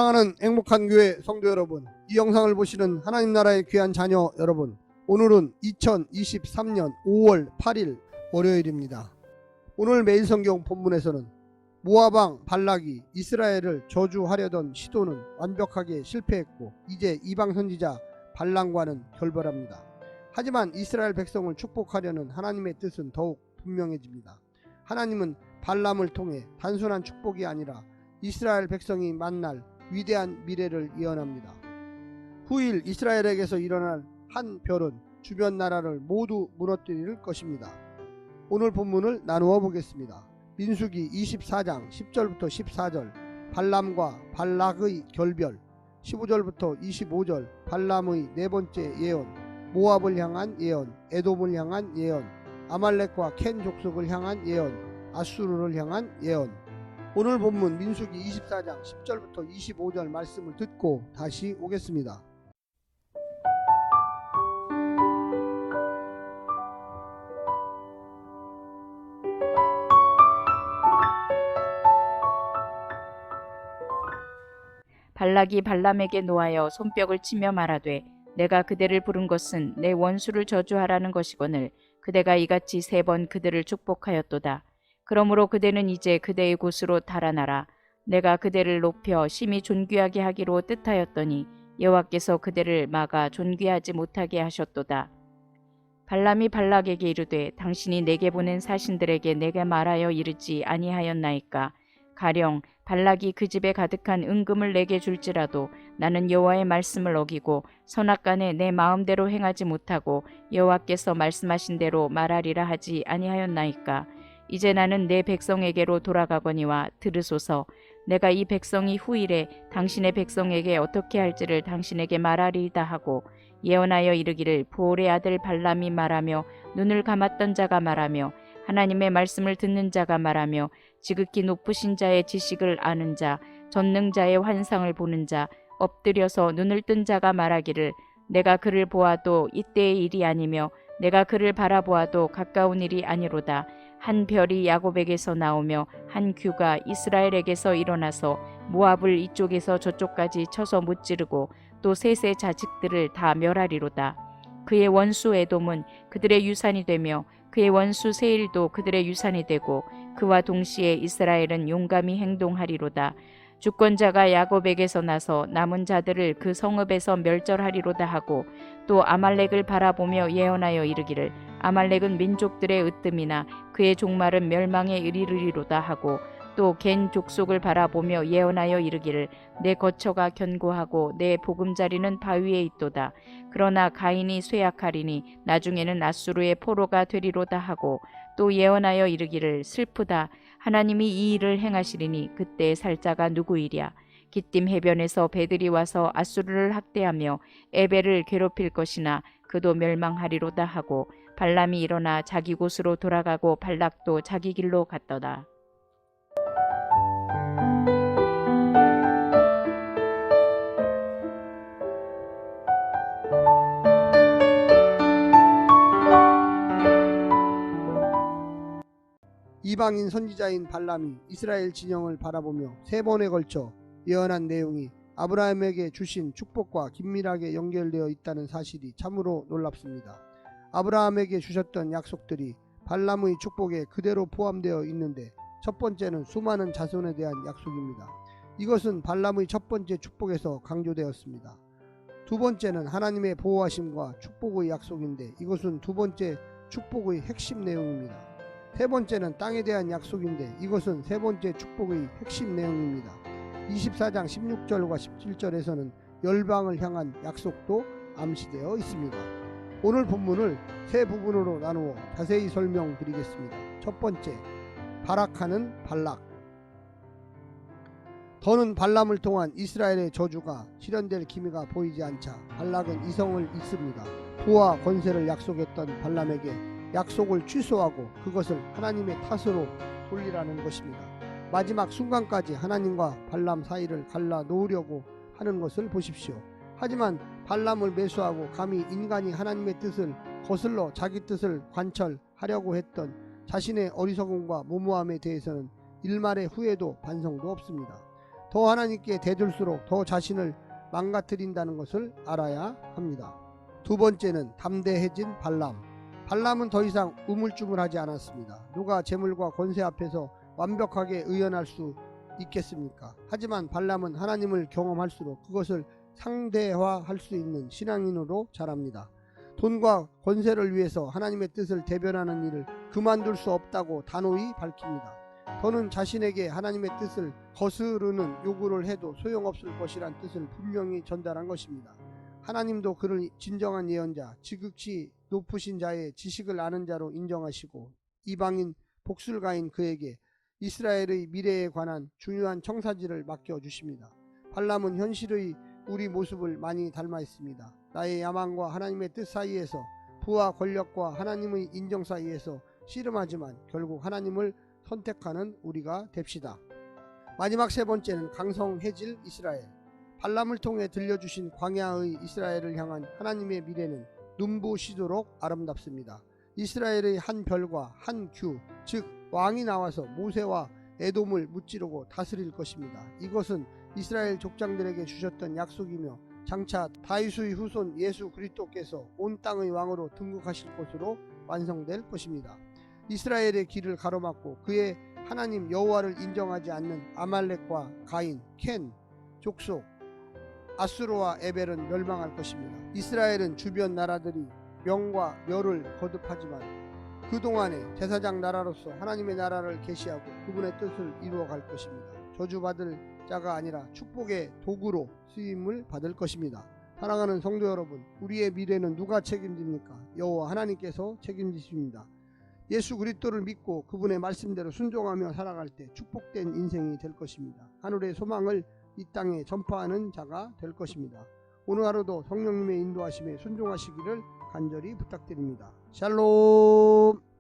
사랑하는 행복한 교회 성도 여러분, 이 영상을 보시는 하나님 나라의 귀한 자녀 여러분, 오늘은 2023년 5월 8일 월요일입니다. 오늘 매일 성경 본문에서는 모압 왕 발락이 이스라엘을 저주하려던 시도는 완벽하게 실패했고 이제 이방 선지자 발람과는 결별합니다. 하지만 이스라엘 백성을 축복하려는 하나님의 뜻은 더욱 분명해집니다. 하나님은 발람을 통해 단순한 축복이 아니라 이스라엘 백성이 만날 위대한 미래를 예언합니다. 후일 이스라엘에게서 일어날 한 별은 주변 나라를 모두 무너뜨릴 것입니다. 오늘 본문을 나누어 보겠습니다. 민수기 24장 10절부터 14절 발람과 발락의 결별, 15절부터 25절 발람의 네 번째 예언, 모압을 향한 예언, 에돔을 향한 예언, 아말렉과 켄 족속을 향한 예언, 아수르를 향한 예언. 오늘 본문 민수기 24장 10절부터 25절 말씀을 듣고 다시 오겠습니다. 발락이 발람에게 노하여 손뼉을 치며 말하되 내가 그대를 부른 것은 내 원수를 저주하라는 것이거늘 그대가 이같이 3번 그들을 축복하였도다. 그러므로 그대는 이제 그대의 곳으로 달아나라. 내가 그대를 높여 심히 존귀하게 하기로 뜻하였더니 여호와께서 그대를 막아 존귀하지 못하게 하셨도다. 발람이 발락에게 이르되 당신이 내게 보낸 사신들에게 내가 말하여 이르지 아니하였나이까. 가령 발락이 그 집에 가득한 은금을 내게 줄지라도 나는 여호와의 말씀을 어기고 선악간에 내 마음대로 행하지 못하고 여호와께서 말씀하신 대로 말하리라 하지 아니하였나이까. 이제 나는 내 백성에게로 돌아가거니와 들으소서. 내가 이 백성이 후일에 당신의 백성에게 어떻게 할지를 당신에게 말하리이다 하고 예언하여 이르기를 부올의 아들 발람이 말하며 눈을 감았던 자가 말하며 하나님의 말씀을 듣는 자가 말하며 지극히 높으신 자의 지식을 아는 자, 전능자의 환상을 보는 자, 엎드려서 눈을 뜬 자가 말하기를 내가 그를 보아도 이때의 일이 아니며 내가 그를 바라보아도 가까운 일이 아니로다. 한 별이 야곱에게서 나오며 한 규가 이스라엘에게서 일어나서 모압을 이쪽에서 저쪽까지 쳐서 무찌르고 또 셋의 자식들을 다 멸하리로다. 그의 원수 에돔은 그들의 유산이 되며 그의 원수 세일도 그들의 유산이 되고 그와 동시에 이스라엘은 용감히 행동하리로다. 주권자가 야곱에게서 나서 남은 자들을 그 성읍에서 멸절하리로다 하고 또 아말렉을 바라보며 예언하여 이르기를 아말렉은 민족들의 으뜸이나 그의 종말은 멸망에 이르리로다 하고 또 겐 족속을 바라보며 예언하여 이르기를 내 거처가 견고하고 내 보금자리는 바위에 있도다. 그러나 가인이 쇠약하리니 나중에는 아수르의 포로가 되리로다 하고 또 예언하여 이르기를 슬프다. 하나님이 이 일을 행하시리니 그때 살 자가 누구이랴. 기띔 해변에서 배들이 와서 아수르를 학대하며 에벨을 괴롭힐 것이나 그도 멸망하리로다 하고 발람이 일어나 자기 곳으로 돌아가고 발락도 자기 길로 갔더라. 이방인 선지자인 발람이 이스라엘 진영을 바라보며 3번에 걸쳐 예언한 내용이 아브라함에게 주신 축복과 긴밀하게 연결되어 있다는 사실이 참으로 놀랍습니다. 아브라함에게 주셨던 약속들이 발람의 축복에 그대로 포함되어 있는데 첫 번째는 수많은 자손에 대한 약속입니다. 이것은 발람의 첫 번째 축복에서 강조되었습니다. 두 번째는 하나님의 보호하심과 축복의 약속인데 이것은 두 번째 축복의 핵심 내용입니다. 세 번째는 땅에 대한 약속인데 이것은 세 번째 축복의 핵심 내용입니다. 24장 16절과 17절에서는 열방을 향한 약속도 암시되어 있습니다. 오늘 본문을 세 부분으로 나누어 자세히 설명드리겠습니다. 첫 번째, 발악하는 발락. 더는 발람을 통한 이스라엘의 저주가 실현될 기미가 보이지 않자 발락은 이성을 잃습니다. 부와 권세를 약속했던 발람에게 약속을 취소하고 그것을 하나님의 탓으로 돌리라는 것입니다. 마지막 순간까지 하나님과 발람 사이를 갈라 놓으려고 하는 것을 보십시오. 하지만 발람을 매수하고 감히 인간이 하나님의 뜻을 거슬러 자기 뜻을 관철하려고 했던 자신의 어리석음과 무모함에 대해서는 일말의 후회도 반성도 없습니다. 더 하나님께 대들수록 더 자신을 망가뜨린다는 것을 알아야 합니다. 두 번째는 담대해진 발람. 발람은 더 이상 우물쭈물하지 않았습니다. 누가 재물과 권세 앞에서 완벽하게 의연할 수 있겠습니까? 하지만 발람은 하나님을 경험할수록 그것을 상대화할 수 있는 신앙인으로 자랍니다. 돈과 권세를 위해서 하나님의 뜻을 대변하는 일을 그만둘 수 없다고 단호히 밝힙니다. 더는 자신에게 하나님의 뜻을 거스르는 요구를 해도 소용없을 것이란 뜻을 분명히 전달한 것입니다. 하나님도 그를 진정한 예언자, 지극히 높으신 자의 지식을 아는 자로 인정하시고 이방인 복술가인 그에게 이스라엘의 미래에 관한 중요한 청사지를 맡겨주십니다. 발람은 현실의 우리 모습을 많이 닮아 있습니다. 나의 야망과 하나님의 뜻 사이에서, 부와 권력과 하나님의 인정 사이에서 씨름하지만 결국 하나님을 선택하는 우리가 됩시다. 마지막 세 번째는 강성해질 이스라엘. 발람을 통해 들려주신 광야의 이스라엘을 향한 하나님의 미래는 눈부시도록 아름답습니다. 이스라엘의 한 별과 한 규, 즉 왕이 나와서 모세와 에돔을 무찌르고 다스릴 것입니다. 이것은 이스라엘 족장들에게 주셨던 약속이며 장차 다윗의 후손 예수 그리스도께서 온 땅의 왕으로 등극하실 것으로 완성될 것입니다. 이스라엘의 길을 가로막고 그의 하나님 여호와를 인정하지 않는 아말렉과 가인, 켄, 족속, 아수르와 에벨은 멸망할 것입니다. 이스라엘은 주변 나라들이 명과 멸을 거듭하지만 그동안에 제사장 나라로서 하나님의 나라를 계시하고 그분의 뜻을 이루어갈 것입니다. 저주받을 자가 아니라 축복의 도구로 쓰임을 받을 것입니다. 사랑하는 성도 여러분, 우리의 미래는 누가 책임집니까? 여호와 하나님께서 책임지십니다. 예수 그리스도를 믿고 그분의 말씀대로 순종하며 살아갈 때 축복된 인생이 될 것입니다. 하늘의 소망을 이 땅에 전파하는 자가 될 것입니다. 오늘 하루도 성령님의 인도하심에 순종하시기를 간절히 부탁드립니다. 샬롬.